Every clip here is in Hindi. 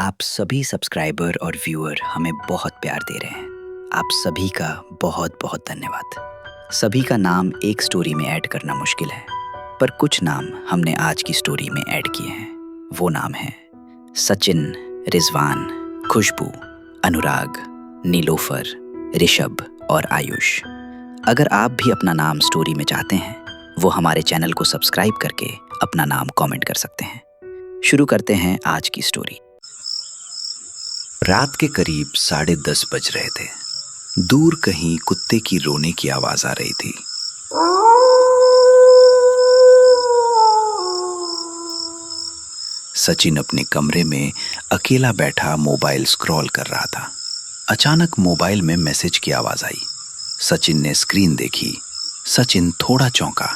आप सभी सब्सक्राइबर और व्यूअर हमें बहुत प्यार दे रहे हैं। आप सभी का बहुत बहुत धन्यवाद। सभी का नाम एक स्टोरी में ऐड करना मुश्किल है, पर कुछ नाम हमने आज की स्टोरी में ऐड किए हैं। वो नाम है सचिन, रिजवान, खुशबू, अनुराग, नीलोफर, ऋषभ और आयुष। अगर आप भी अपना नाम स्टोरी में चाहते हैं, वो हमारे चैनल को सब्सक्राइब करके अपना नाम कमेंट कर सकते हैं। शुरू करते हैं आज की स्टोरी। रात के करीब 10:30 बज रहे थे। दूर कहीं कुत्ते की रोने की आवाज आ रही थी। सचिन अपने कमरे में अकेला बैठा मोबाइल स्क्रॉल कर रहा था। अचानक मोबाइल में मैसेज की आवाज आई। सचिन ने स्क्रीन देखी। सचिन थोड़ा चौंका।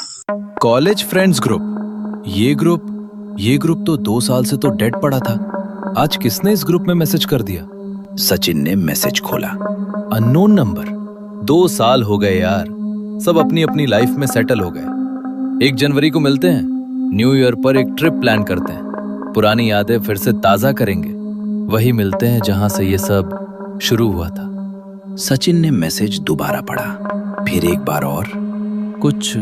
College friends group. ये ग्रुप तो 2 साल से तो डेड पड़ा था। आज किसने इस ग्रुप में मैसेज कर दिया? सचिन ने मैसेज खोला। Unknown number. 2 साल हो गए यार, सब अपनी अपनी लाइफ में सेटल हो गए। 1 जनवरी को मिलते हैं, न्यू ईयर पर एक ट्रिप प्लान करते हैं, पुरानी यादें फिर से ताजा करेंगे, वही मिलते हैं जहां से ये सब शुरू हुआ था। सचिन ने मैसेज दोबारा पढ़ा, फिर एक बार और। कुछ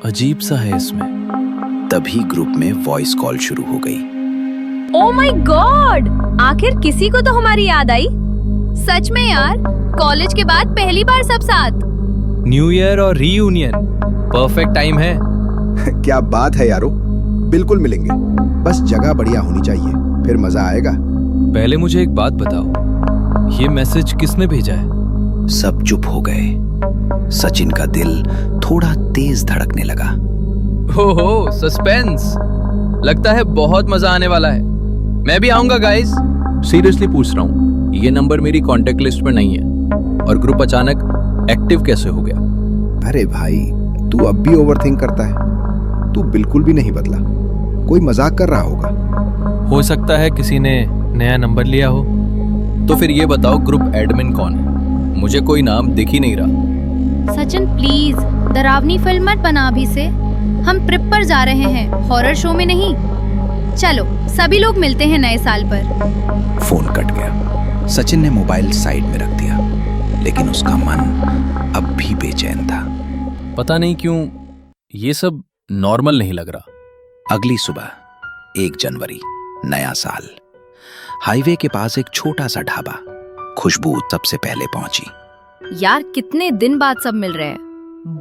अजीब सा है इसमें। तभी ग्रुप में वॉइस कॉल शुरू हो गई। Oh my God! आखिर किसी को तो हमारी याद आई। सच में यार, कॉलेज के बाद पहली बार सब साथ। न्यू ईयर और रीयूनियन, परफेक्ट टाइम है। क्या बात है यारो, बिल्कुल मिलेंगे, बस जगह बढ़िया होनी चाहिए, फिर मजा आएगा। पहले मुझे एक बात बताओ, ये मैसेज किसने भेजा है? सब चुप हो गए। सचिन का दिल थोड़ा तेज धड़कने लगा। हो सस्पेंस। लगता है बहुत मजा आने वाला है। मैं भी आऊंगा गाइस। सीरियसली पूछ रहा हूँ, ये नंबर मेरी कांटेक्ट लिस्ट में नहीं है और ग्रुप अचानक एक्टिव कैसे हो गया? अरे भाई, तू अब भी ओवरथिंक करता है। तू बिल्कुल भी नहीं बदला। कोई मजाक कर रहा होगा। हो सकता है किसी ने नया नंबर लिया हो। तो फिर ये बताओ, ग्रुप एडमिन कौन है? मुझे कोई नाम दिख ही नहीं रहा। सचिन प्लीज, डरावनी फिल्म मत बना अभी से। हम ट्रिप पर जा रहे हैं, हॉरर शो में नहीं। चलो सभी लोग मिलते हैं नए साल पर। फोन कट गया। सचिन ने मोबाइल साइड में रख दिया, लेकिन उसका मन अब भी बेचैन था। पता नहीं क्यों ये सब नॉर्मल नहीं लग रहा। अगली सुबह 1 जनवरी, नया साल। हाईवे के पास एक छोटा सा ढाबा। खुशबू सबसे पहले पहुंची। यार कितने दिन बाद सब मिल रहे हैं,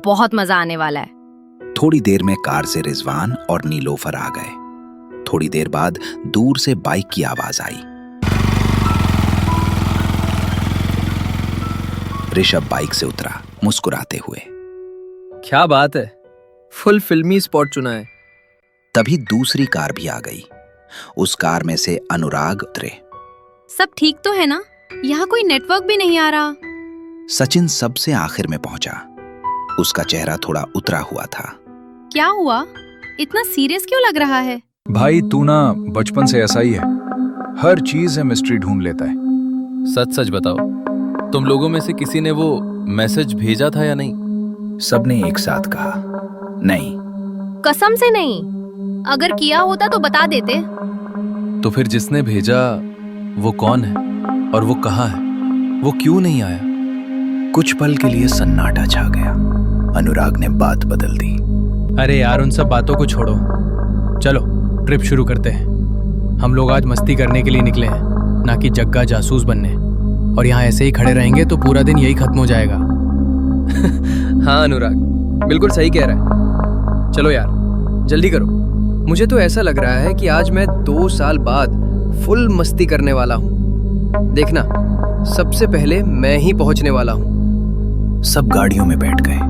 बहुत मजा आने वाला है। थोड़ी देर में कार से रिजवान और नीलोफर आ गए। थोड़ी देर बाद दूर से बाइक की आवाज आई। ऋषभ बाइक से उतरा, मुस्कुराते हुए। क्या बात है, फुल फिल्मी स्पॉट चुना है। तभी दूसरी कार भी आ गई। उस कार में से अनुराग उतरे। सब ठीक तो है ना? यहाँ कोई नेटवर्क भी नहीं आ रहा। सचिन सबसे आखिर में पहुंचा। उसका चेहरा थोड़ा उतरा हुआ था। क्या हुआ? इतना सीरियस क्यों लग रहा है? भाई तू ना बचपन से ऐसा ही है, हर चीज है मिस्ट्री ढूंढ लेता है। सच सच बताओ, तुम लोगों में से किसी ने वो मैसेज भेजा था या नहीं? सबने एक साथ कहा, नहीं। कसम से नहीं। अगर किया होता तो बता देते। तो फिर जिसने भेजा वो कौन है और वो कहाँ है? वो क्यों नहीं आया? कुछ पल के लिए सन्नाटा छा गया। अनुराग ने बात बदल दी। अरे यार, उन सब बातों को छोड़ो, चलो ट्रिप शुरू करते हैं। हम लोग आज मस्ती करने के लिए निकले हैं, ना कि जग्गा जासूस बनने। और यहाँ ऐसे ही खड़े रहेंगे तो पूरा दिन यही खत्म हो जाएगा। हाँ अनुराग, बिल्कुल सही कह रहा है। चलो यार जल्दी करो। मुझे तो ऐसा लग रहा है कि आज मैं 2 साल बाद फुल मस्ती करने वाला हूँ। देखना, सबसे पहले मैं ही पहुंचने वाला हूँ। सब गाड़ियों में बैठ गए।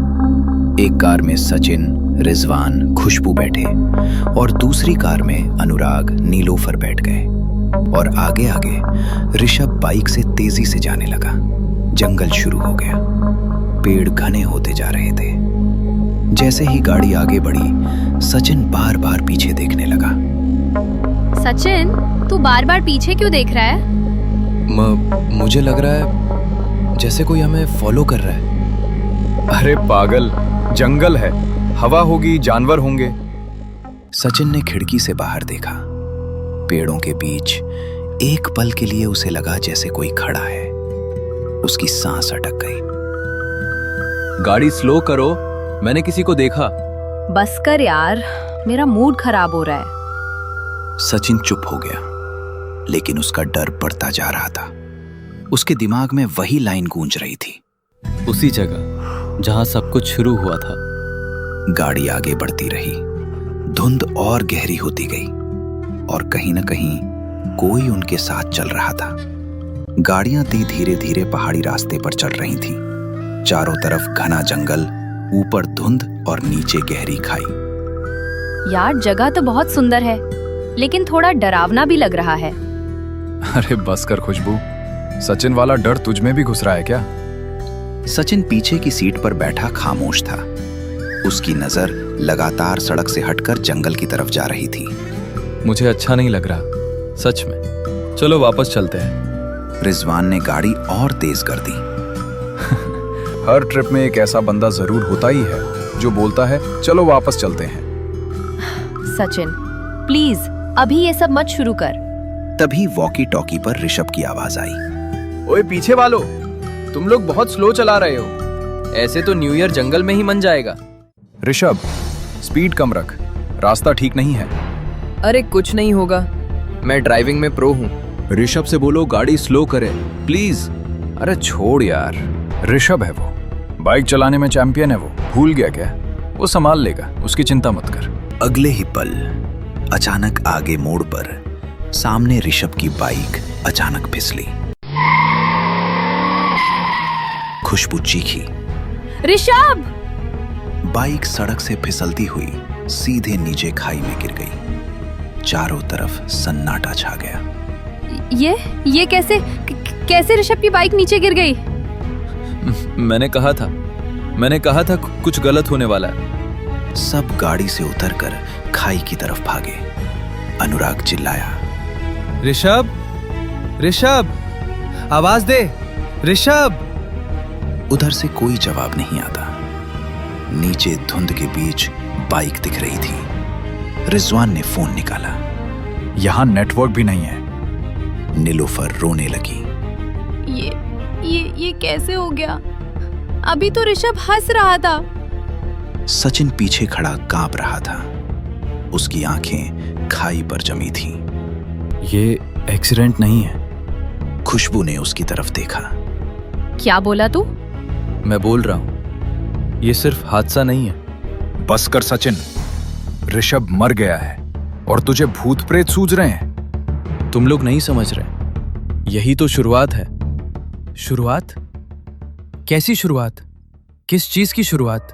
एक कार में सचिन, रिजवान, खुशबू बैठे और दूसरी कार में अनुराग, नीलोफर बैठ गए। और आगे आगे ऋषभ बाइक से तेजी से जाने लगा। जंगल शुरू हो गया। पेड़ घने होते जा रहे थे। जैसे ही गाड़ी आगे बढ़ी, सचिन बार बार पीछे देखने लगा। सचिन, तू बार बार पीछे क्यों देख रहा है? मुझे लग रहा है जैसे कोई हमें फॉलो कर रहा है। अरे पागल, जंगल है, हवा होगी, जानवर होंगे। सचिन ने खिड़की से बाहर देखा। पेड़ों के बीच एक पल के लिए उसे लगा जैसे कोई खड़ा है। उसकी सांस अटक गई। गाड़ी स्लो करो, मैंने किसी को देखा। बस कर यार, मेरा मूड खराब हो रहा है। सचिन चुप हो गया, लेकिन उसका डर बढ़ता जा रहा था। उसके दिमाग में वही लाइन गूंज रही थी। उसी जगह जहां सब कुछ शुरू हुआ था। गाड़ी आगे बढ़ती रही। धुंध और गहरी होती गई और कहीं न कहीं कोई उनके साथ चल रहा था। गाड़ियां धीरे धीरे पहाड़ी रास्ते पर चल रही थीं। चारों तरफ घना जंगल, ऊपर धुंध और नीचे गहरी खाई। यार जगह तो बहुत सुंदर है, लेकिन थोड़ा डरावना भी लग रहा है। अरे बस कर खुशबू, सचिन वाला डर तुझ में भी घुस रहा है क्या? सचिन पीछे की सीट पर बैठा खामोश था। उसकी नजर लगातार सड़क से हटकर जंगल की तरफ जा रही थी। मुझे अच्छा नहीं लग रहा, सच में। चलो वापस चलते हैं। रिजवान ने गाड़ी और तेज कर दी। हर ट्रिप में एक ऐसा बंदा जरूर होता ही है जो बोलता है चलो वापस चलते हैं। सचिन प्लीज अभी ये सब मत शुरू कर। तभी वॉकी टॉकी पर ऋषभ की आवाज आई। ओए पीछे वालों, तुम लोग बहुत स्लो चला रहे हो। ऐसे तो न्यू ईयर जंगल में ही मन जाएगा। ऋषभ, स्पीड कम रख, रास्ता ठीक नहीं है। अरे कुछ नहीं होगा, मैं ड्राइविंग में प्रो हूँ। ऋषभ से बोलो गाड़ी स्लो करे प्लीज। अरे छोड़ यार, ऋषभ है वो, बाइक चलाने में चैंपियन है वो। भूल गया क्या? वो संभाल लेगा, उसकी चिंता मत कर। अगले ही पल अचानक आगे मोड़ पर सामने ऋषभ की बाइक अचानक फिसली। खुशबू चीखी। ऋषभ! बाइक सड़क से फिसलती हुई सीधे नीचे खाई में गिर गई। चारों तरफ सन्नाटा छा गया। ये कैसे ऋषभ की बाइक नीचे गिर गई? मैंने कहा था कुछ गलत होने वाला है। सब गाड़ी से उतरकर खाई की तरफ भागे। अनुराग चिल्लाया, ऋषभ, आवाज दे, ऋषभ। उधर से कोई जवाब नहीं आता। नीचे धुंध के बीच बाइक दिख रही थी। रिजवान ने फोन निकाला। यहाँ नेटवर्क भी नहीं है। नीलोफर रोने लगी। ये कैसे हो गया? अभी तो ऋषभ हंस रहा था। सचिन पीछे खड़ा कांप रहा था। उसकी आंखें खाई पर जमी थीं। ये एक्सीडेंट नहीं है। खुशबू ने उसकी तरफ देखा। क्या बोला तू? मैं बोल रहा हूं, ये सिर्फ हादसा नहीं है। बस कर सचिन, ऋषभ मर गया है और तुझे भूत प्रेत सूझ रहे हैं। तुम लोग नहीं समझ रहे, यही तो शुरुआत है। शुरुआत? कैसी शुरुआत? किस चीज की शुरुआत?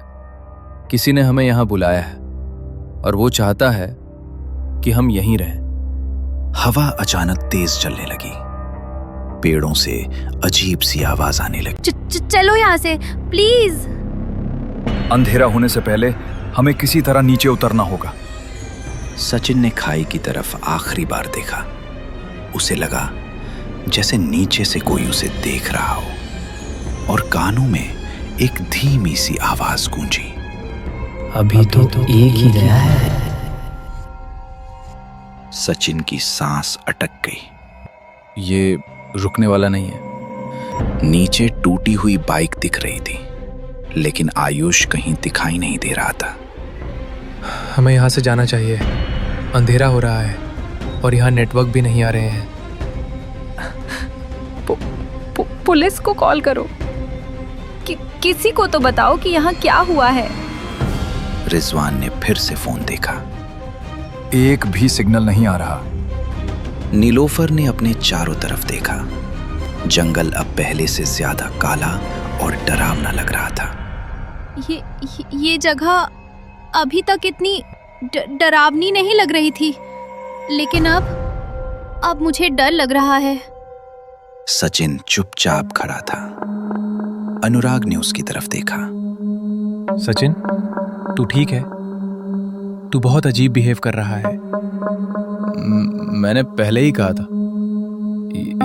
किसी ने हमें यहां बुलाया है और वो चाहता है कि हम यहीं रहें। हवा अचानक तेज चलने लगी। पेड़ों से अजीब सी आवाज आने लगी। चलो यहाँ से प्लीज। अंधेरा होने से पहले हमें किसी तरह नीचे उतरना होगा। सचिन ने खाई की तरफ आखिरी बार देखा। उसे लगा जैसे नीचे से कोई उसे देख रहा हो और कानों में एक धीमी सी आवाज गूंजी। अभी तो एक ही गया है। सचिन की सांस अटक गई। ये रुकने वाला नहीं है। नीचे टूटी हुई बाइक दिख रही थी, लेकिन आयुष कहीं दिखाई नहीं दे रहा था। हमें यहाँ से जाना चाहिए, अंधेरा हो रहा है और यहाँ नेटवर्क भी नहीं आ रहे हैं। पुलिस को कॉल करो। किसी को तो बताओ कि यहाँ क्या हुआ है। रिजवान ने फिर से फोन देखा। एक भी सिग्नल नहीं आ रहा। नीलोफर ने अपने चारों तरफ देखा। जंगल अब पहले से ज्यादा काला और डरावना लग रहा था। ये जगह अभी तक इतनी डरावनी नहीं लग रही थी, लेकिन अब मुझे डर लग रहा है। सचिन चुपचाप खड़ा था। अनुराग ने उसकी तरफ देखा। सचिन, तू ठीक है? तू बहुत अजीब बिहेव कर रहा है। मैंने पहले ही कहा था,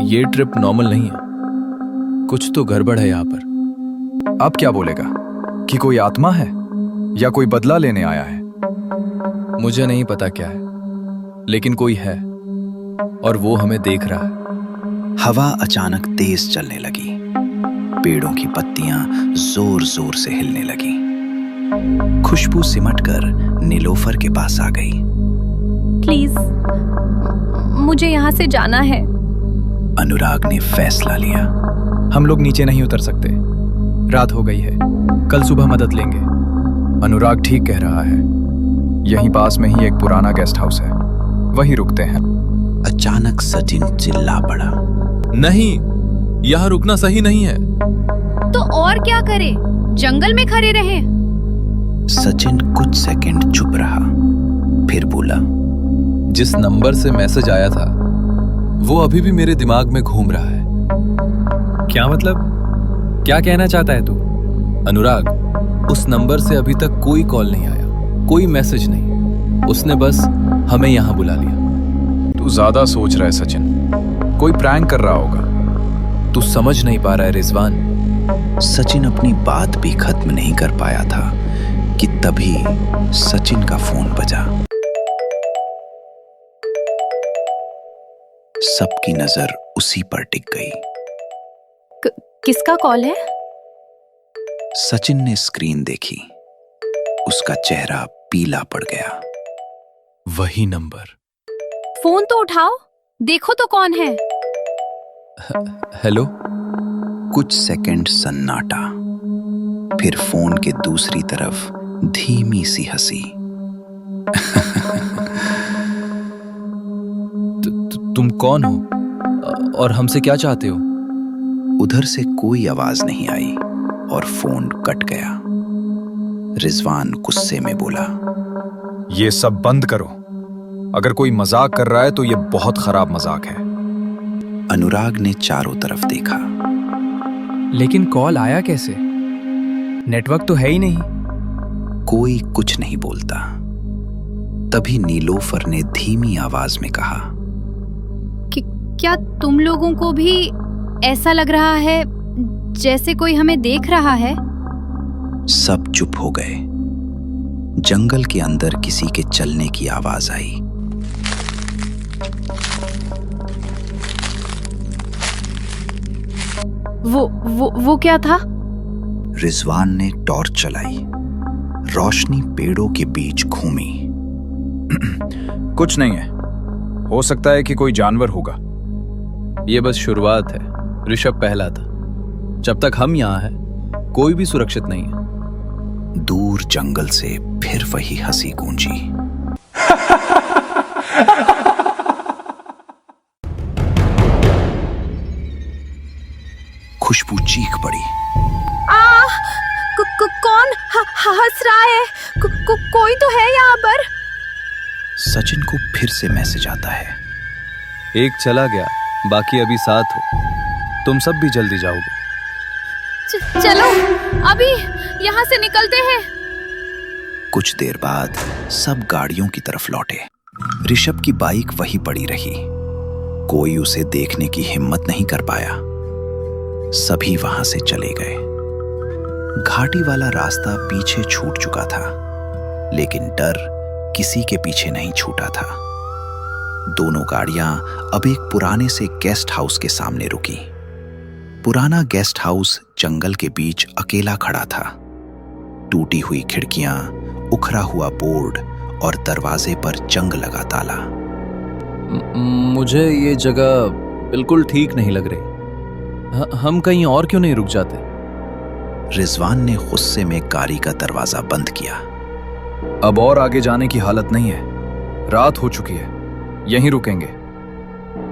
ये ट्रिप नॉर्मल नहीं है। कुछ तो गड़बड़ है यहाँ पर। अब क्या बोलेगा कि कोई आत्मा है या कोई बदला लेने आया है? मुझे नहीं पता क्या है, लेकिन कोई है। और वो हमें देख रहा है। हवा अचानक तेज चलने लगी। पेड़ों की पत्तियां जोर जोर से हिलने लगी। खुशबू सिमटकर नीलोफर के पास आ गई। प्लीज, मुझे यहाँ से जाना है। अनुराग ने फैसला लिया। हम लोग नीचे नहीं उतर सकते, रात हो गई है, कल सुबह मदद लेंगे। अनुराग ठीक कह रहा है। यहीं पास में ही एक पुराना गेस्ट हाउस है, वहीं रुकते हैं। अचानक सचिन चिल्ला पड़ा। नहीं, यहाँ रुकना सही नहीं है। तो और क्या करे, जंगल में खड़े रहे। सचिन कुछ सेकंड चुप रहा, फिर बोला, जिस नंबर से मैसेज आया था वो अभी भी मेरे दिमाग में घूम रहा है। क्या मतलब? क्या कहना चाहता है तू? अनुराग, उस नंबर से अभी तक कोई कॉल नहीं आया, कोई मैसेज नहीं। उसने बस हमें यहाँ बुला लिया। तू ज्यादा सोच रहा है सचिन, कोई प्रैंक कर रहा होगा। तू समझ नहीं पा रहा है रिजवान। सचिन अपनी बात भी खत्म नहीं कर पाया था कि तभी सचिन का फोन बजा। सबकी नजर उसी पर टिक गई। किसका कॉल है? सचिन ने स्क्रीन देखी। उसका चेहरा पीला पड़ गया। वही नंबर। फोन तो उठाओ, देखो तो कौन है। हेलो। कुछ सेकंड सन्नाटा, फिर फोन के दूसरी तरफ धीमी सी हंसी। तुम कौन हो और हमसे क्या चाहते हो? उधर से कोई आवाज नहीं आई और फोन कट गया। रिजवान गुस्से में बोला, ये सब बंद करो। अगर कोई मजाक कर रहा है तो ये बहुत खराब मजाक है। अनुराग ने चारों तरफ देखा। लेकिन कॉल आया कैसे? नेटवर्क तो है ही नहीं। कोई कुछ नहीं बोलता। तभी नीलोफर ने धीमी आवाज में कहा, क्या तुम लोगों को भी ऐसा लग रहा है जैसे कोई हमें देख रहा है? सब चुप हो गए। जंगल के अंदर किसी के चलने की आवाज आई। वो क्या था? रिजवान ने टॉर्च चलाई। रोशनी पेड़ों के बीच घूमी। कुछ नहीं है, हो सकता है कि कोई जानवर होगा। ये बस शुरुआत है। ऋषभ पहला था। जब तक हम यहाँ हैं, कोई भी सुरक्षित नहीं है। दूर जंगल से फिर वही हंसी गूंजी। खुशबू चीख पड़ी। कौन हंस रहा है? कोई तो है यहाँ पर। सचिन को फिर से मैसेज आता है। एक चला गया, बाकी अभी 7 हो। तुम सब भी जल्दी जाओगे। चलो अभी यहाँ से निकलते हैं। कुछ देर बाद सब गाड़ियों की तरफ लौटे। ऋषभ की बाइक वहीं पड़ी रही। कोई उसे देखने की हिम्मत नहीं कर पाया। सभी वहां से चले गए। घाटी वाला रास्ता पीछे छूट चुका था, लेकिन डर किसी के पीछे नहीं छूटा था। दोनों गाड़ियां अब एक पुराने से गेस्ट हाउस के सामने रुकी। पुराना गेस्ट हाउस जंगल के बीच अकेला खड़ा था। टूटी हुई खिड़कियां, उखड़ा हुआ बोर्ड और दरवाजे पर जंग लगा ताला। मुझे ये जगह बिल्कुल ठीक नहीं लग रही। हम कहीं और क्यों नहीं रुक जाते? रिजवान ने गुस्से में गाड़ी का दरवाजा बंद किया। अब और आगे जाने की हालत नहीं है, रात हो चुकी है, यहीं रुकेंगे।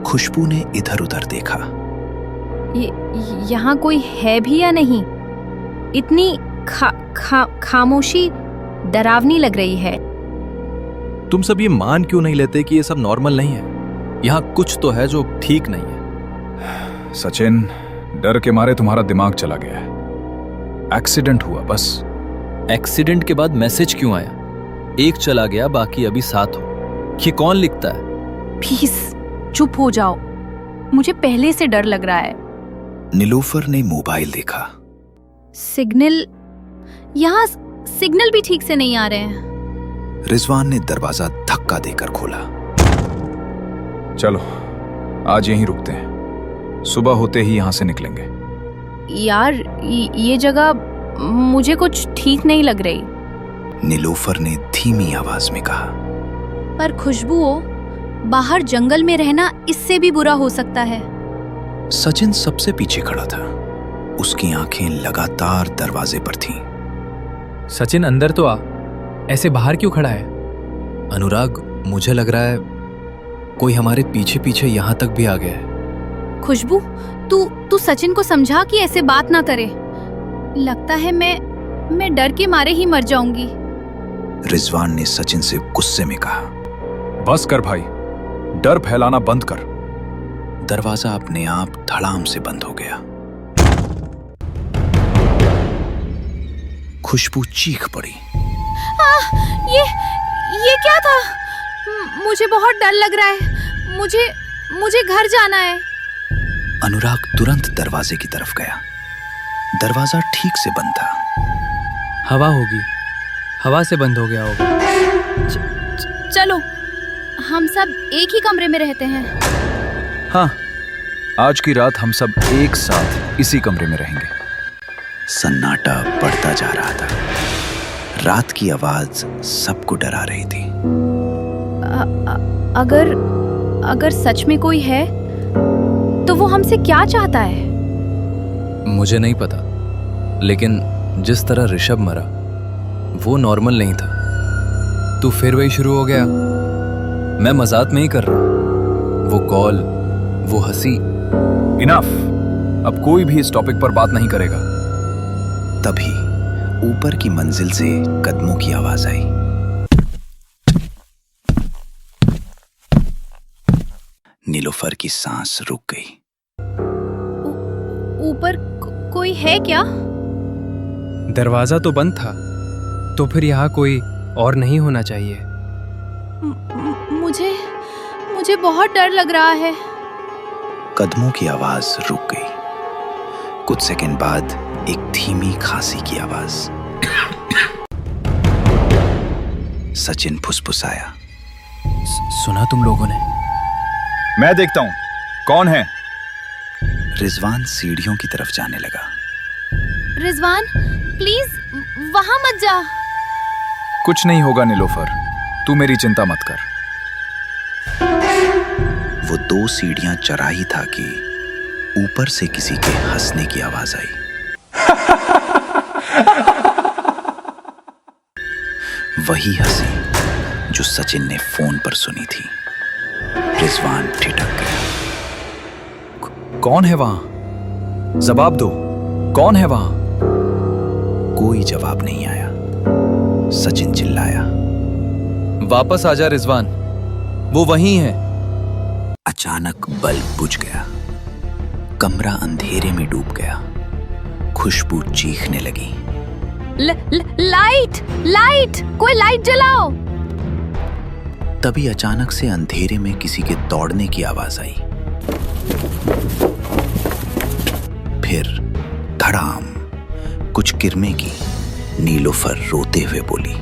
खुशबू ने इधर उधर देखा। यहाँ कोई है भी या नहीं? इतनी खामोशी डरावनी लग रही है। तुम सब ये मान क्यों नहीं लेते कि ये सब नॉर्मल नहीं है? यहाँ कुछ तो है जो ठीक नहीं है। सचिन, डर के मारे तुम्हारा दिमाग चला गया है। एक्सीडेंट हुआ बस। एक्सीडेंट के बाद मैसेज क्यों आया? एक चला गया, बाकी अभी 7 हो। ये कौन लिखता है? प्लीज चुप हो जाओ, मुझे पहले से डर लग रहा है। नीलोफर ने मोबाइल देखा। सिग्नल, यहाँ सिग्नल भी ठीक से नहीं आ रहे हैं। रिजवान ने दरवाजा धक्का देकर खोला। चलो आज यहीं रुकते हैं, सुबह होते ही यहाँ से निकलेंगे। यार ये जगह मुझे कुछ ठीक नहीं लग रही। नीलोफर ने धीमी आवाज में कहा। पर खुशबू, बाहर जंगल में रहना इससे भी बुरा हो सकता है। सचिन सबसे पीछे खड़ा था। उसकी आंखें लगातार दरवाजे पर थीं। सचिन अंदर तो आ, ऐसे बाहर क्यों खड़ा है? अनुराग, मुझे लग रहा है कोई हमारे पीछे पीछे यहाँ तक भी आ गया है। खुशबू, तू सचिन को समझा कि ऐसे बात ना करे। लगता है मैं डर के मारे ही मर जाऊंगी। रिजवान ने सचिन से गुस्से में कहा। बस कर भाई, डर फैलाना बंद कर। दरवाजा अपने आप धड़ाम से बंद हो गया। खुशबू चीख पड़ी। ये क्या था? मुझे बहुत डर लग रहा है। मुझे घर जाना है। अनुराग तुरंत दरवाजे की तरफ गया। दरवाजा ठीक से बंद था। हवा होगी, हवा से बंद हो गया होगा। चलो, हम सब एक ही कमरे में रहते हैं। हाँ, आज की रात हम सब एक साथ इसी कमरे में रहेंगे। सन्नाटा बढ़ता जा रहा था। रात की आवाज सबको डरा रही थी। अगर सच में कोई है तो वो हमसे क्या चाहता है? मुझे नहीं पता, लेकिन जिस तरह ऋषभ मरा वो नॉर्मल नहीं था। तू फिर वही शुरू हो गया। मैं मजाक में ही कर रहा। वो कॉल, वो हंसी। इनफ, अब कोई भी इस टॉपिक पर बात नहीं करेगा। तभी ऊपर की मंजिल से कदमों की आवाज आई। नीलोफर की सांस रुक गई। ऊपर कोई है क्या? दरवाजा तो बंद था, तो फिर यहाँ कोई और नहीं होना चाहिए। मुझे बहुत डर लग रहा है। कदमों की आवाज रुक गई। कुछ सेकंड बाद एक धीमी खांसी की आवाज। सचिन फुसफुसाया। सुना तुम लोगों ने? मैं देखता हूं कौन है। रिजवान सीढ़ियों की तरफ जाने लगा। रिजवान, प्लीज वहां मत जा। कुछ नहीं होगा नीलोफर, तू मेरी चिंता मत कर। वो 2 सीढ़ियां चढ़ा ही था कि ऊपर से किसी के हंसने की आवाज आई। वही हंसी जो सचिन ने फोन पर सुनी थी। रिजवान ठिठक गया। कौन है वहां? जवाब दो, कौन है वहां? कोई जवाब नहीं आया। सचिन चिल्लाया। वापस आजा रिजवान, वो वहीं है। अचानक बल्ब बुझ गया। कमरा अंधेरे में डूब गया। खुशबू चीखने लगी। लाइट, कोई लाइट जलाओ। तभी अचानक से अंधेरे में किसी के दौड़ने की आवाज आई। फिर धड़ाम, कुछ गिरने की। नीलोफर रोते हुए बोली।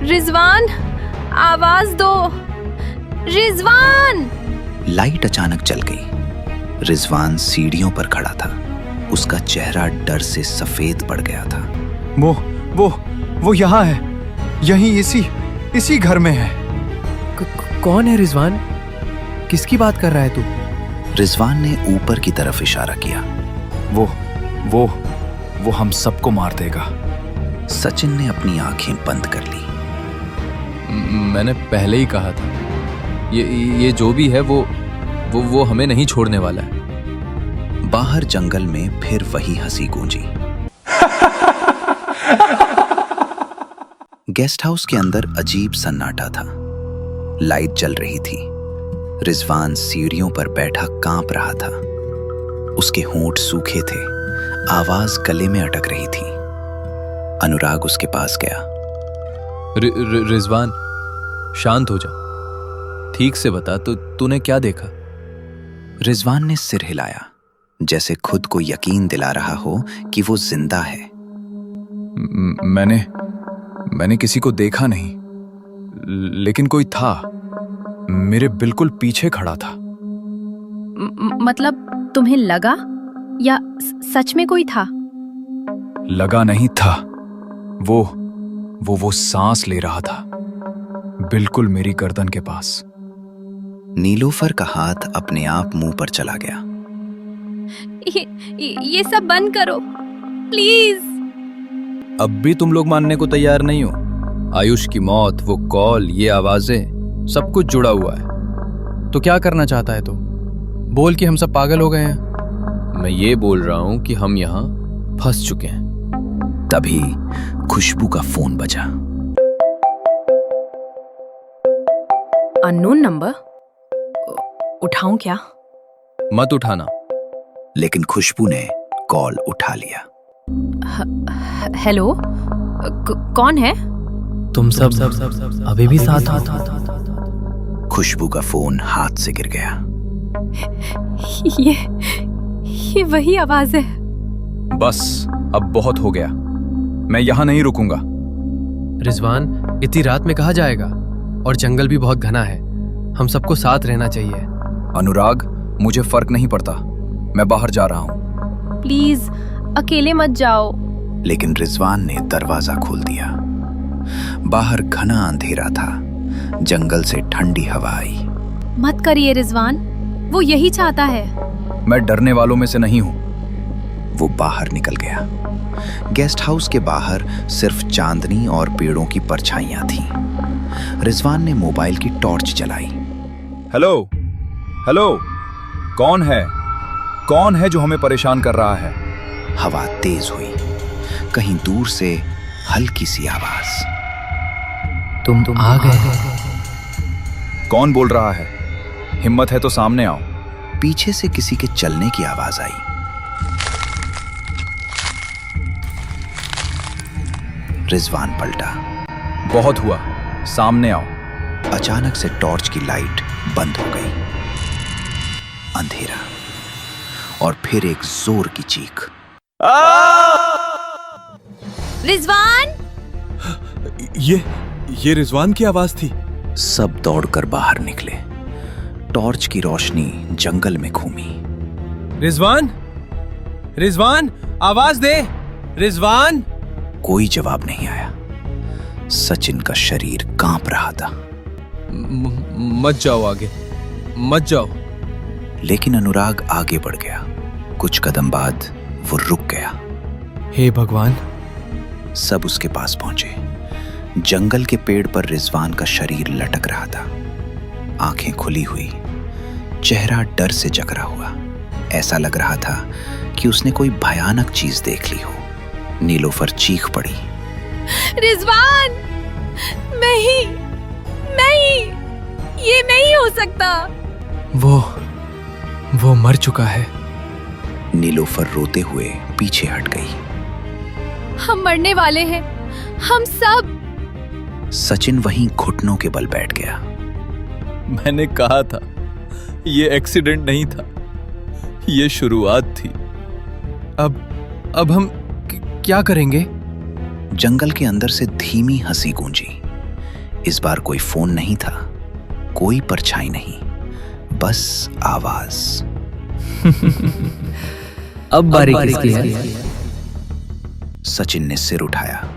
रिजवान, आवाज दो। रिजवान! लाइट अचानक जल गई। रिजवान सीढ़ियों पर खड़ा था। उसका चेहरा डर से सफेद पड़ गया था। वो यहाँ है, यहीं इसी घर में है। कौन है रिजवान? किसकी बात कर रहा है तू? रिजवान ने ऊपर की तरफ इशारा किया। वो हम सबको मार देगा। सचिन ने अपनी आंखें बंद कर ली। मैंने पहले ही कहा था, ये जो भी है वो हमें नहीं छोड़ने वाला है। बाहर जंगल में फिर वही हंसी गूंजी। गेस्ट हाउस के अंदर अजीब सन्नाटा था। लाइट जल रही थी। रिजवान सीढ़ियों पर बैठा कांप रहा था। उसके होंठ सूखे थे। आवाज गले में अटक रही थी। अनुराग उसके पास गया। रिजवान, शांत हो जा। ठीक से बता, तो तूने क्या देखा? रिजवान ने सिर हिलाया, जैसे खुद को यकीन दिला रहा हो कि वो जिंदा है। मैंने किसी को देखा नहीं, लेकिन कोई था। मेरे बिल्कुल पीछे खड़ा था। मतलब तुम्हें लगा या सच में कोई था? लगा नहीं था, वो सांस ले रहा था, बिल्कुल मेरी गर्दन के पास। नीलोफर का हाथ अपने आप मुंह पर चला गया। ये सब बंद करो प्लीज। अब भी तुम लोग मानने को तैयार नहीं हो? आयुष की मौत, वो कॉल, ये आवाजें, सब कुछ जुड़ा हुआ है। तो क्या करना चाहता है तू? बोल कि हम सब पागल हो गए हैं। मैं ये बोल रहा हूं कि हम यहाँ फंस चुके हैं। तभी खुशबू का फोन बजा। Unknown number? उठाऊं क्या? मत उठाना। लेकिन खुशबू ने कॉल उठा लिया। हेलो, कौन है? तुम सब अभी भी साथ हो? खुशबू का फोन हाथ से गिर गया। ये वही आवाज है। बस अब बहुत हो गया, मैं यहां नहीं रुकूंगा। रिजवान, इतनी रात में कहाँ जाएगा? और जंगल भी बहुत घना है, हम सबको साथ रहना चाहिए। अनुराग, मुझे फर्क नहीं पड़ता, मैं बाहर जा रहा हूं। प्लीज अकेले मत जाओ। लेकिन रिजवान ने दरवाजा खोल दिया। बाहर घना अंधेरा था, जंगल से ठंडी हवा आई। मत करिए रिजवान, वो यही चाहता है। मैं डरने वालों में से नहीं हूं। वो बाहर निकल गया। गेस्ट हाउस के बाहर सिर्फ चांदनी और पेड़ों की परछाइयां थीं। रिजवान ने मोबाइल की टॉर्च जलाई। हेलो हेलो, कौन है जो हमें परेशान कर रहा है? हवा तेज हुई, कहीं दूर से हल्की सी आवाज। तुम आ गए। कौन बोल रहा है? हिम्मत है तो सामने आओ। पीछे से किसी के चलने की आवाज आई। रिजवान पलटा। बहुत हुआ, सामने आओ। अचानक से टॉर्च की लाइट बंद हो गई। अंधेरा और फिर एक जोर की चीख। रिजवान! ये रिजवान की आवाज थी। सब दौड़कर बाहर निकले। टॉर्च की रोशनी जंगल में घूमी। रिजवान, आवाज दे। रिजवान! कोई जवाब नहीं आया। सचिन का शरीर कांप रहा था। मत जाओ आगे, मत जाओ। लेकिन अनुराग आगे बढ़ गया। कुछ कदम बाद वो रुक गया। हे भगवान! सब उसके पास पहुंचे। जंगल के पेड़ पर रिजवान का शरीर लटक रहा था, आंखें खुली हुई, चेहरा डर से जकड़ा हुआ। ऐसा लग रहा था कि उसने कोई भयानक चीज देख ली हो। नीलोफर चीख पड़ी। रिजवान! नहीं, ये नहीं हो सकता। वो मर चुका है। नीलोफर रोते हुए पीछे हट गई। हम मरने वाले हैं, हम सब। सचिन वहीं घुटनों के बल बैठ गया। मैंने कहा था, ये एक्सीडेंट नहीं था, ये शुरुआत थी। अब हम क्या करेंगे? जंगल के अंदर से धीमी हंसी गूंजी। इस बार कोई फोन नहीं था, कोई परछाई नहीं, बस आवाज। अब बारी किसकी है? सचिन ने सिर उठाया।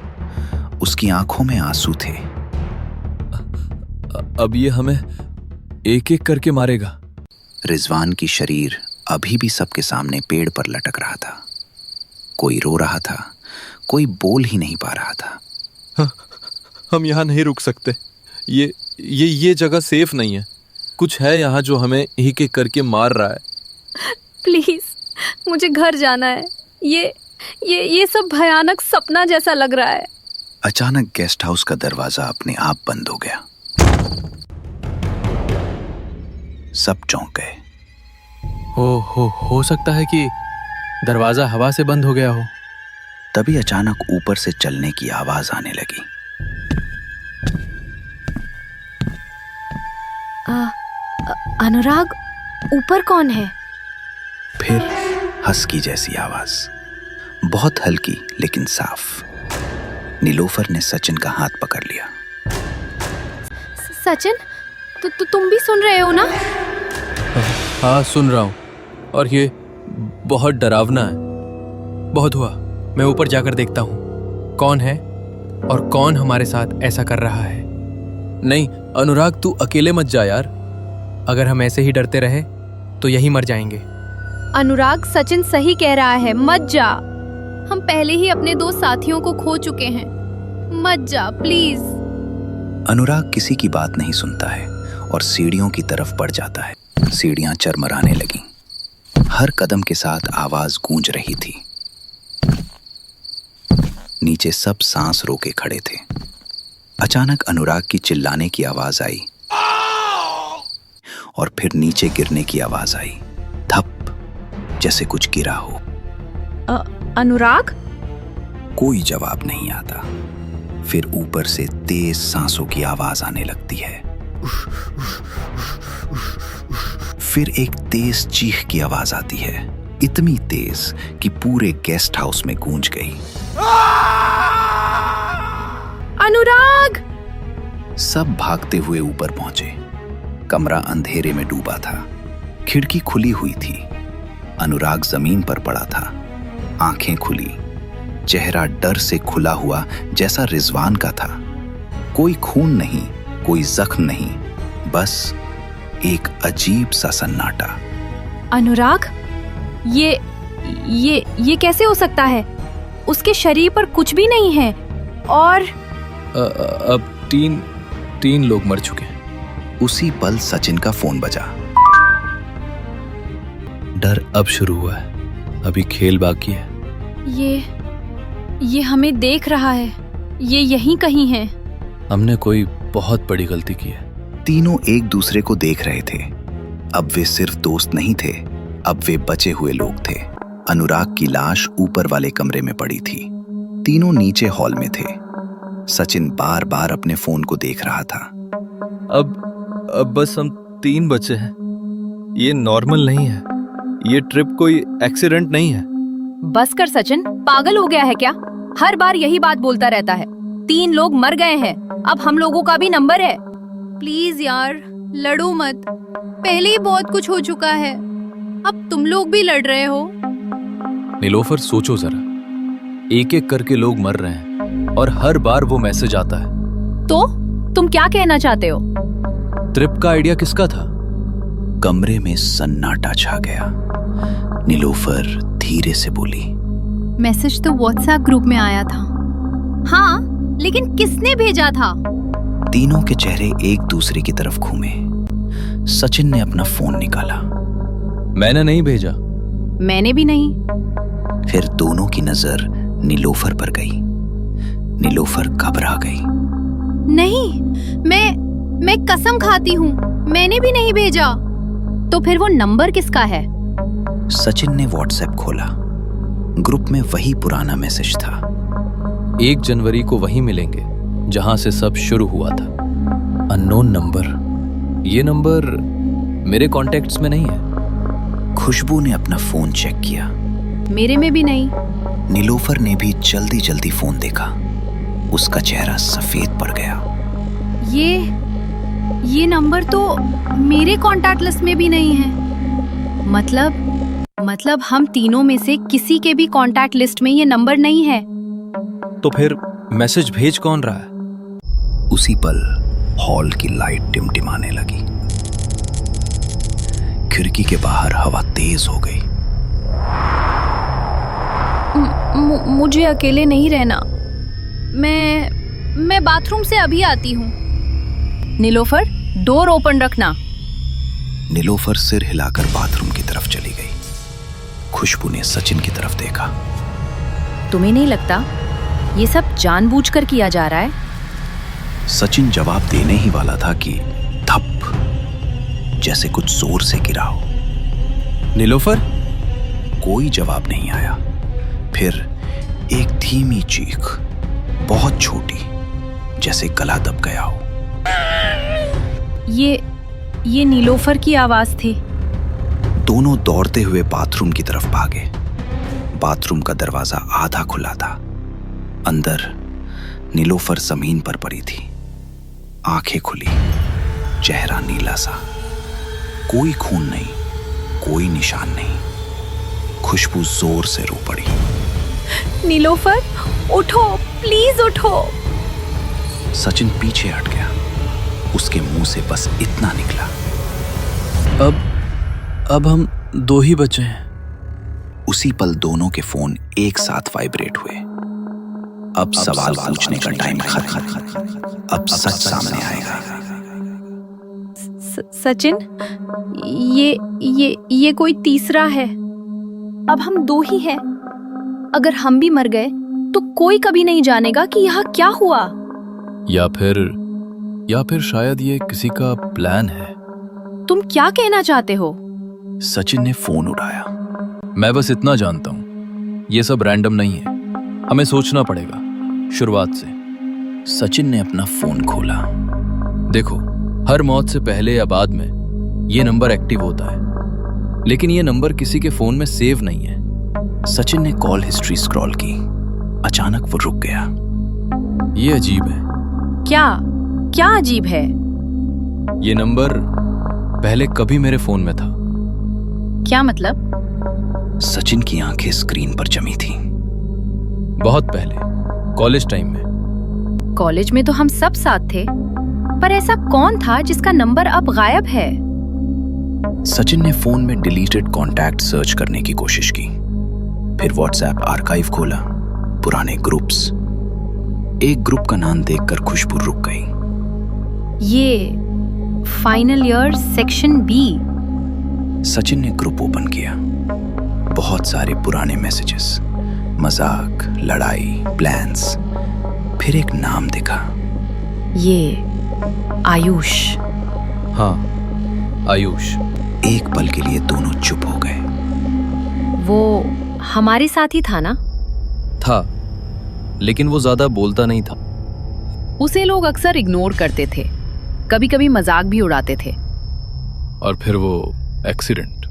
उसकी आंखों में आंसू थे। अब ये हमें एक एक करके मारेगा। रिजवान की शरीर अभी भी सबके सामने पेड़ पर लटक रहा था। कोई रो रहा था, कोई बोल ही नहीं पा रहा था। हम यहाँ नहीं रुक सकते। ये जगह सेफ नहीं है। कुछ है यहाँ जो हमें एक एक करके मार रहा है। प्लीज, मुझे घर जाना है। ये सब भयानक सपना जैसा लग रहा है। अचानक गेस्ट हाउस का दरवाजा अपने आप बंद हो गया। सब चौंक गए। हो सकता है कि दरवाजा हवा से बंद हो गया हो। तभी अचानक ऊपर से चलने की आवाज आने लगी। अनुराग, ऊपर कौन है? फिर हस्की जैसी आवाज, बहुत हल्की लेकिन साफ। नीलोफर ने सचिन का हाथ पकड़ लिया। सचिन, तो तुम भी सुन रहे हो ना? हाँ सुन रहा हूँ, और ये बहुत डरावना है। बहुत हुआ, मैं ऊपर जाकर देखता हूँ कौन है और कौन हमारे साथ ऐसा कर रहा है। नहीं अनुराग, तू अकेले मत जा यार। अगर हम ऐसे ही डरते रहे तो यही मर जाएंगे। अनुराग, सचिन सही कह रहा है, मत जा। हम पहले ही अपने 2 साथियों को खो चुके हैं। मत जा प्लीज। अनुराग किसी की बात नहीं सुनता है और सीढ़ियों की तरफ बढ़ जाता है। सीढ़ियां चरमराने लगीं। हर कदम के साथ आवाज गूंज रही थी। नीचे सब सांस रोके खड़े थे। अचानक अनुराग की चिल्लाने की आवाज आई और फिर नीचे गिरने की आवाज आई। धप, जैसे कुछ गिरा हो। अनुराग? कोई जवाब नहीं आता। फिर ऊपर से तेज सांसों की आवाज आने लगती है। फिर एक तेज चीख की आवाज आती है, इतनी तेज कि पूरे गेस्ट हाउस में गूंज गई। अनुराग! सब भागते हुए ऊपर पहुंचे। कमरा अंधेरे में डूबा था। खिड़की खुली हुई थी। अनुराग जमीन पर पड़ा था, आंखें खुली, चेहरा डर से खुला हुआ जैसा रिजवान का था। कोई खून नहीं, कोई जख्म नहीं, बस एक अजीब सा सन्नाटा। अनुराग, ये कैसे हो सकता है? उसके शरीर पर कुछ भी नहीं है और अब तीन लोग मर चुके हैं। उसी पल सचिन का फोन बजा। डर अब शुरू हुआ है, अभी खेल बाकी है। ये हमें देख रहा है। ये यहीं कहीं है। हमने कोई बहुत बड़ी गलती की है। तीनों एक दूसरे को देख रहे थे। अब वे सिर्फ दोस्त नहीं थे, अब वे बचे हुए लोग थे। अनुराग की लाश ऊपर वाले कमरे में पड़ी थी। तीनों नीचे हॉल में थे। सचिन बार बार अपने फोन को देख रहा था। अब बस हम 3 बचे हैं। ये नॉर्मल नहीं है। ये ट्रिप कोई एक्सीडेंट नहीं है। बस कर सचिन, पागल हो गया है क्या? हर बार यही बात बोलता रहता है। 3 लोग मर गए हैं, अब हम लोगों का भी नंबर है। प्लीज यार, लड़ो मत। पहले ही बहुत कुछ हो चुका है, अब तुम लोग भी लड़ रहे हो। नीलोफर, सोचो जरा, एक एक करके लोग मर रहे हैं और हर बार वो मैसेज आता है। तो तुम क्या कहना चाहते हो? ट्रिप का आइडिया किसका था? कमरे में सन्नाटा छा गया। नीलोफर धीरे से बोली, मैसेज तो व्हाट्सएप ग्रुप में आया था। हाँ, लेकिन किसने भेजा था? तीनों के चेहरे एक दूसरे की तरफ घूमे। सचिन ने अपना फोन निकाला। मैंने नहीं भेजा। मैंने भी नहीं। फिर दोनों की नजर नीलोफर पर गई। नीलोफर घबरा गई। नहीं, मैं कसम खाती हूँ, मैंने भी नहीं भेजा। तो फिर वो नंबर किसका है? सचिन ने व्हाट्सएप खोला। ग्रुप में वही पुराना मैसेज था। 1 जनवरी को वहीं मिलेंगे जहां से सब शुरू हुआ था। Unknown number. ये नंबर मेरे कॉन्टेक्ट्स में नहीं है। खुशबू ने अपना फोन चेक किया। मेरे में भी नहीं। नीलोफर ने भी जल्दी जल्दी फोन देखा। उसका चेहरा सफेद पड़ गया। ये नंबर तो मेरे कॉन्टैक्ट लिस्ट में भी नहीं है। मतलब हम तीनों में से किसी के भी कॉन्टैक्ट लिस्ट में ये नंबर नहीं है। तो फिर मैसेज भेज कौन रहा है? उसी पल हॉल की लाइट टिमटिमाने लगी। खिड़की के बाहर हवा तेज हो गई। मुझे अकेले नहीं रहना। मैं बाथरूम से अभी आती हूँ। नीलोफर, डोर ओपन रखना। नीलोफर सिर हिलाकर बाथरूम की तरफ चली गई। खुशबू ने सचिन की तरफ देखा। तुम्हें नहीं लगता ये सब जानबूझकर किया जा रहा है? सचिन जवाब देने ही वाला था कि धप, जैसे कुछ जोर से गिरा हो। नीलोफर? कोई जवाब नहीं आया। फिर एक धीमी चीख, बहुत छोटी, जैसे गला दब गया हो। ये नीलोफर की आवाज थी। दोनों दौड़ते हुए बाथरूम की तरफ भागे। बाथरूम का दरवाजा आधा खुला था। अंदर नीलोफर जमीन पर पड़ी थी, आंखें खुली, चेहरा नीला सा, कोई खून नहीं, कोई निशान नहीं। खुशबू जोर से रो पड़ी। नीलोफर, उठो, प्लीज उठो। सचिन पीछे हट गया। उसके मुंह से बस इतना निकला, अब हम दो ही बचे हैं। उसी पल दोनों के फोन एक साथ वाइब्रेट हुए। अब सवाल पूछने का टाइम खत्म। अब सच सामने आएगा। सचिन, ये कोई तीसरा है। अब हम दो ही हैं। अगर हम भी मर गए तो कोई कभी नहीं जानेगा कि यहाँ क्या हुआ। या फिर शायद ये किसी का प्लान है। तुम क्या कहना चाहते हो? सचिन ने फोन उठाया। मैं बस इतना जानता हूं, ये सब रैंडम नहीं है। हमें सोचना पड़ेगा शुरुआत से। सचिन ने अपना फोन खोला। देखो, हर मौत से पहले या बाद में ये नंबर एक्टिव होता है, लेकिन ये नंबर किसी के फोन में सेव नहीं है। सचिन ने कॉल हिस्ट्री स्क्रॉल की। अचानक वो रुक गया। ये अजीब है। क्या अजीब है? ये नंबर पहले कभी मेरे फोन में था। क्या मतलब? सचिन की आंखें स्क्रीन पर जमी थी। बहुत पहले, कॉलेज टाइम में। कॉलेज में तो हम सब साथ थे, पर ऐसा कौन था जिसका नंबर अब गायब है? सचिन ने फोन में डिलीटेड कॉन्टैक्ट सर्च करने की कोशिश की। फिर व्हाट्सएप आर्काइव खोला, पुराने ग्रुप्स। एक ग्रुप का नाम देखकर खुशबू रुक गई। ये final year section B. Sachin ने ग्रुप ओपन किया। बहुत सारे पुराने मैसेजेस, मजाक, लड़ाई, प्लान्स। फिर एक नाम दिखा। ये आयुष। हाँ, आयुष। एक पल के लिए दोनों चुप हो गए। वो हमारे साथ ही था ना? था, लेकिन वो ज्यादा बोलता नहीं था। उसे लोग अक्सर इग्नोर करते थे, कभी कभी मजाक भी उड़ाते थे। और फिर वो एक्सीडेंट।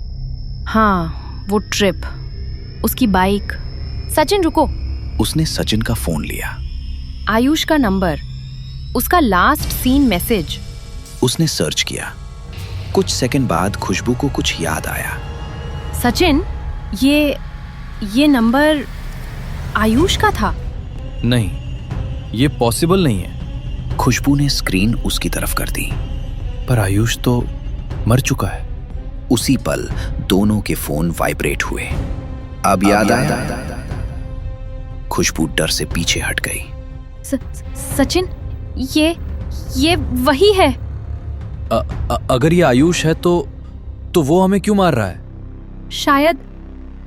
हाँ, वो ट्रिप, उसकी बाइक। सचिन रुको। उसने सचिन का फोन लिया। आयुष का नंबर, उसका लास्ट सीन मैसेज। उसने सर्च किया। कुछ सेकंड बाद खुशबू को कुछ याद आया। सचिन, ये नंबर आयुष का था। नहीं, ये पॉसिबल नहीं है। खुशबू ने स्क्रीन उसकी तरफ कर दी। पर आयुष तो मर चुका है। उसी पल दोनों के फोन वाइब्रेट हुए। अब याद आया। खुशबू डर से पीछे हट गई। सचिन, ये वही है। अगर ये आयुष है तो वो हमें क्यों मार रहा है?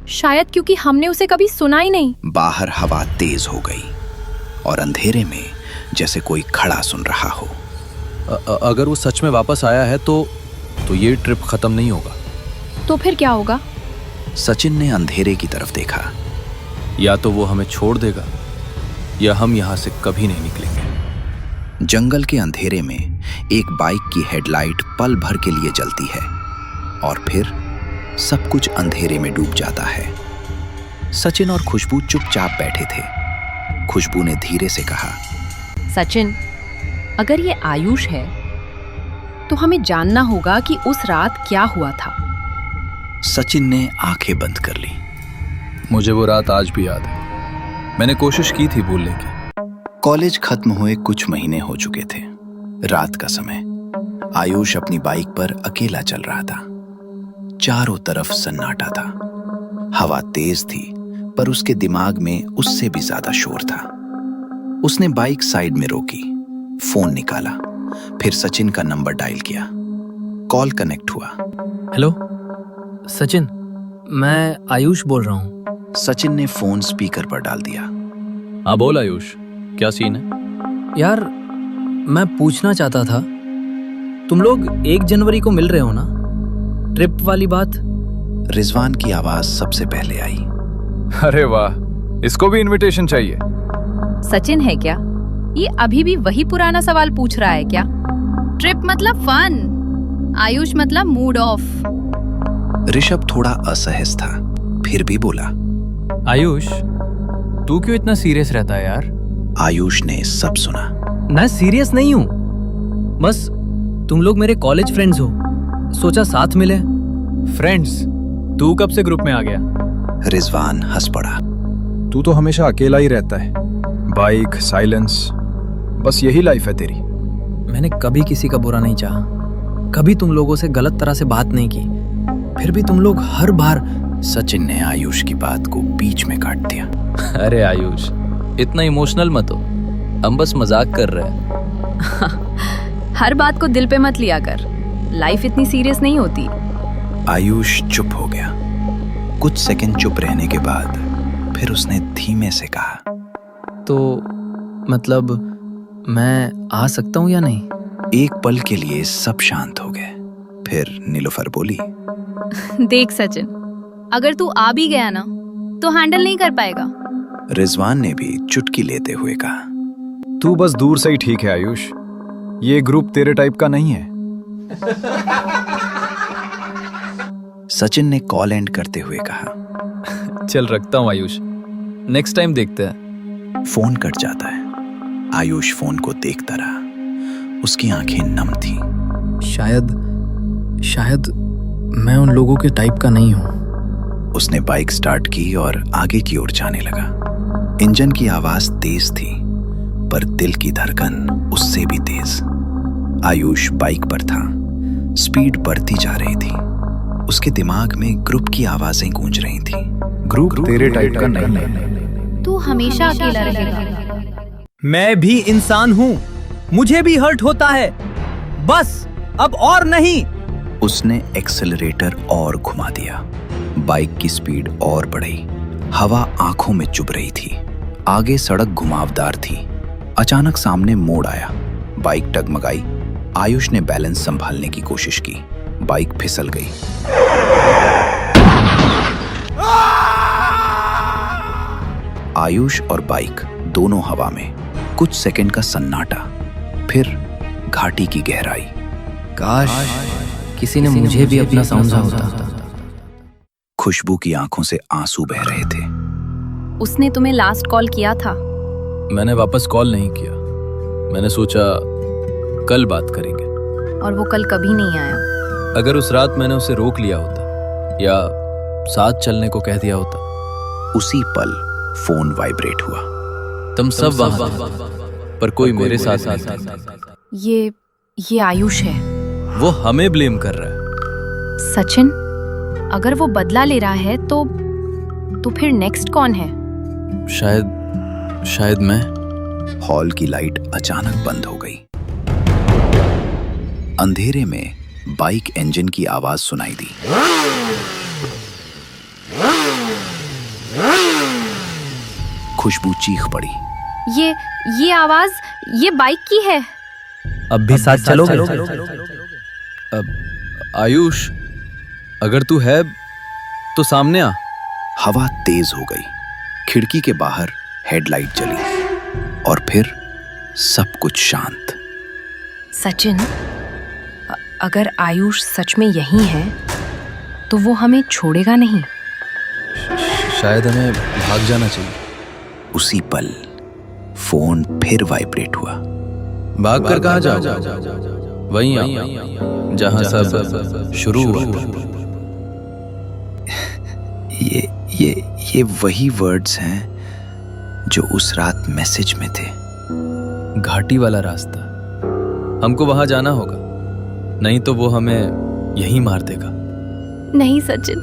शायद क्योंकि हमने उसे कभी सुना ही नहीं। बाहर हवा तेज हो गई और अंधेरे में जैसे कोई खड़ा सुन रहा हो। अगर वो सच में वापस आया है तो ये ट्रिप खत्म नहीं होगा। तो फिर क्या होगा? सचिन ने अंधेरे की तरफ देखा। या तो वो हमें छोड़ देगा या हम यहां से कभी नहीं निकलेंगे। जंगल के अंधेरे में एक बाइक की हेडलाइट पल भर के लिए जलती है और फिर सब कुछ अंधेरे में डूब जाता है। सचिन और खुशबू चुपचाप बैठे थे। खुशबू ने धीरे से कहा, सचिन, अगर ये आयुष है तो हमें जानना होगा कि उस रात क्या हुआ था। सचिन ने आंखें बंद कर ली। मुझे वो रात आज भी याद है। मैंने कोशिश की थी भूलने की। कॉलेज खत्म हुए कुछ महीने हो चुके थे। रात का समय। आयुष अपनी बाइक पर अकेला चल रहा था। चारों तरफ सन्नाटा था। हवा तेज थी, पर उसके दिमाग में उससे भी ज्यादा शोर था। उसने बाइक साइड में रोकी, फोन निकाला, फिर सचिन का नंबर डायल किया। कॉल कनेक्ट हुआ। हेलो सचिन, मैं आयुष बोल रहा हूँ। सचिन ने फोन स्पीकर पर डाल दिया। हाँ बोल आयुष, क्या सीन है? यार, मैं पूछना चाहता था, तुम लोग 1 जनवरी को मिल रहे हो ना? ट्रिप वाली बात। रिजवान की आवाज सबसे पहले आई। अरे वाह, इसको भी इनविटेशन चाहिए। सचिन है क्या? ये अभी भी वही पुराना सवाल पूछ रहा है क्या? ट्रिप मतलब फन, आयुष मतलब मूड ऑफ। ऋषभ थोड़ा असहज था, फिर भी बोला, आयुष, तू क्यों इतना सीरियस रहता है यार? आयुष ने सब सुना। मैं सीरियस नहीं हूँ, बस तुम लोग मेरे कॉलेज फ्रेंड्स हो, सोचा साथ मिले। फ्रेंड्स? तू कब से ग्रुप में आ गया? रिजवान हंस पड़ा। तू तो हमेशा अकेला ही रहता है, बाइक, साइलेंस, बस यही लाइफ है तेरी। मैंने कभी किसी का बुरा नहीं चाहा, कभी तुम लोगों से गलत तरह से बात नहीं की, फिर भी तुम लोग हर बार। सचिन ने आयुष की बात को बीच में काट दिया। अरे आयुष, इतना इमोशनल मत हो, हम बस मजाक कर रहे हैं। हर बात को दिल पे मत लिया कर, लाइफ इतनी सीरियस नहीं होती। आयुष चुप हो गया। कुछ सेकंड चुप रहने के बाद फिर उसने धीमे से कहा, तो मतलब मैं आ सकता हूँ या नहीं? एक पल के लिए सब शांत हो गए। फिर नीलुफर बोली, देख सचिन, अगर तू आ भी गया ना तो हैंडल नहीं कर पाएगा। रिजवान ने भी चुटकी लेते हुए कहा, तू बस दूर से ही ठीक है आयुष, ये ग्रुप तेरे टाइप का नहीं है। सचिन ने कॉल एंड करते हुए कहा, चल रखता हूँ आयुष, नेक्स्ट टाइम देखते हैं। फोन कट जाता है। आयुष फोन को देखता रहा। उसकी आंखें नम थीं। शायद मैं उन लोगों के टाइप का नहीं हूँ। उसने बाइक स्टार्ट की और आगे की ओर जाने लगा। इंजन की आवाज तेज थी, पर दिल की धड़कन उससे भी तेज। आयुष बाइक पर था, स्पीड बढ़ती जा रही थी। उसके दिमाग में ग्रुप की आवाजें गूंज रही थी। ग्रुप तेरे टाइप का नहीं है। तू हमेशा अकेला रहेगा। मैं भी इंसान हूँ, मुझे भी हर्ट होता है, बस अब और नहीं। उसने एक्सेलरेटर और घुमा दिया। बाइक की स्पीड और बढ़ी। हवा आंखों में चुभ रही थी। आगे सड़क घुमावदार थी। अचानक सामने मोड़ आया। बाइक डगमगाई। आयुष ने बैलेंस संभालने की कोशिश की। बाइक फिसल गई। आयुष और बाइक दोनों हवा में। कुछ सेकंड का सन्नाटा, फिर घाटी की गहराई। काश किसी ने मुझे भी अपना समझा होता। खुशबू की आंखों से आंसू बह रहे थे। उसने तुम्हें लास्ट कॉल किया था? मैंने वापस कॉल नहीं किया, मैंने सोचा कल बात करेंगे। और वो कल कभी नहीं आया। अगर उस रात मैंने उसे रोक लिया होता या साथ चलने को कह दिया होता। उसी पल फोन वाइब्रेट हुआ। तुम सब वहां, पर कोई मेरे साथ नहीं था। ये आयुष है। वो हमें ब्लेम कर रहा है। सचिन, अगर वो बदला ले रहा है तो फिर नेक्स्ट कौन है? शायद मैं। हॉल की लाइट अचानक बंद हो गई। अंधेरे में बाइक इंजन की आवाज सुनाई दी। खुशबू चीख पड़ी। ये आवाज ये बाइक की है। अब भी साथ चलोगे? अब आयुष, अगर तू है तो सामने आ। हवा तेज हो गई। खिड़की के बाहर हेडलाइट जली और फिर सब कुछ शांत। सचिन, अगर आयुष सच में यही है तो वो हमें छोड़ेगा नहीं। शायद हमें भाग जाना चाहिए। उसी पल फोन फिर वाइब्रेट हुआ। भाग कर कहाँ जाओ? वहीं आओ जहां सब शुरू हुआ। ये वही वर्ड्स हैं जो उस रात मैसेज में थे। घाटी वाला रास्ता, हमको वहां जाना होगा, नहीं तो वो हमें यहीं मार देगा। नहीं सचिन,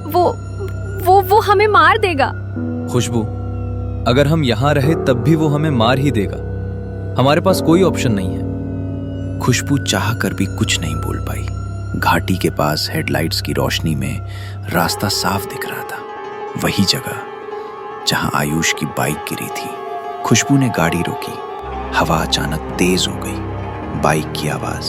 वो हमें मार देगा। खुशबू, अगर हम यहां रहे तब भी वो हमें मार ही देगा। हमारे पास कोई ऑप्शन नहीं है। खुशबू चाह कर भी कुछ नहीं बोल पाई। घाटी के पास हेडलाइट्स की रोशनी में रास्ता साफ दिख रहा था। वही जगह जहां आयुष की बाइक गिरी थी। खुशबू ने गाड़ी रोकी। हवा अचानक तेज हो गई। बाइक की आवाज।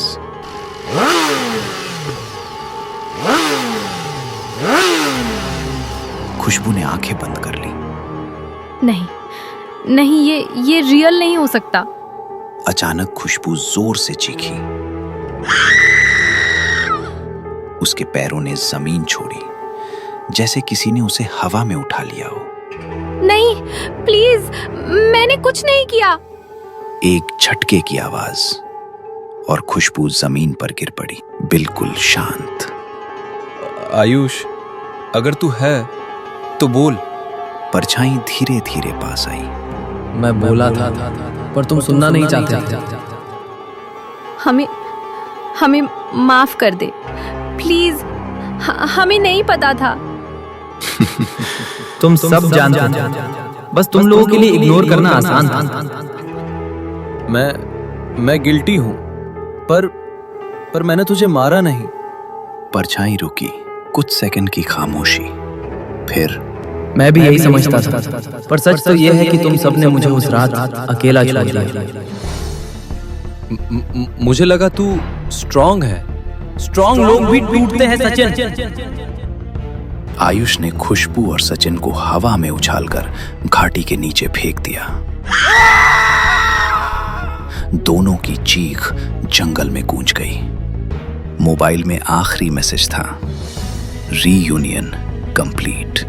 खुशबू ने आंखें बंद कर ली। नहीं, ये रियल नहीं हो सकता। अचानक खुशबू जोर से चीखी। उसके पैरों ने जमीन छोड़ी, जैसे किसी ने उसे हवा में उठा लिया हो। नहीं, प्लीज, मैंने कुछ नहीं किया। एक झटके की आवाज और खुशबू जमीन पर गिर पड़ी, बिल्कुल शांत। आयुष, अगर तू है तो बोल। परछाई धीरे धीरे पास आई। मैं बोला था पर तुम सुनना नहीं चाहते थे। हमें माफ कर दे प्लीज, हमें नहीं पता था। तुम सब जानते थे, बस तुम लोगों के लिए इग्नोर करना आसान था। मैं गिल्टी हूं, पर मैंने तुझे मारा नहीं। परछाई रुकी, कुछ सेकंड की खामोशी, फिर मैं भी यही समझता था, पर सच तो यह है कि तुम सबने मुझे उस रात अकेला छोड़ दिया। मुझे लगा तू स्ट्रांग है। स्ट्रांग लोग भी टूटते हैं सचिन। आयुष ने खुशबू और सचिन को हवा में उछालकर घाटी के नीचे फेंक दिया। दोनों की चीख जंगल में गूंज गई। मोबाइल में आखिरी मैसेज था, रीयूनियन कंप्लीट।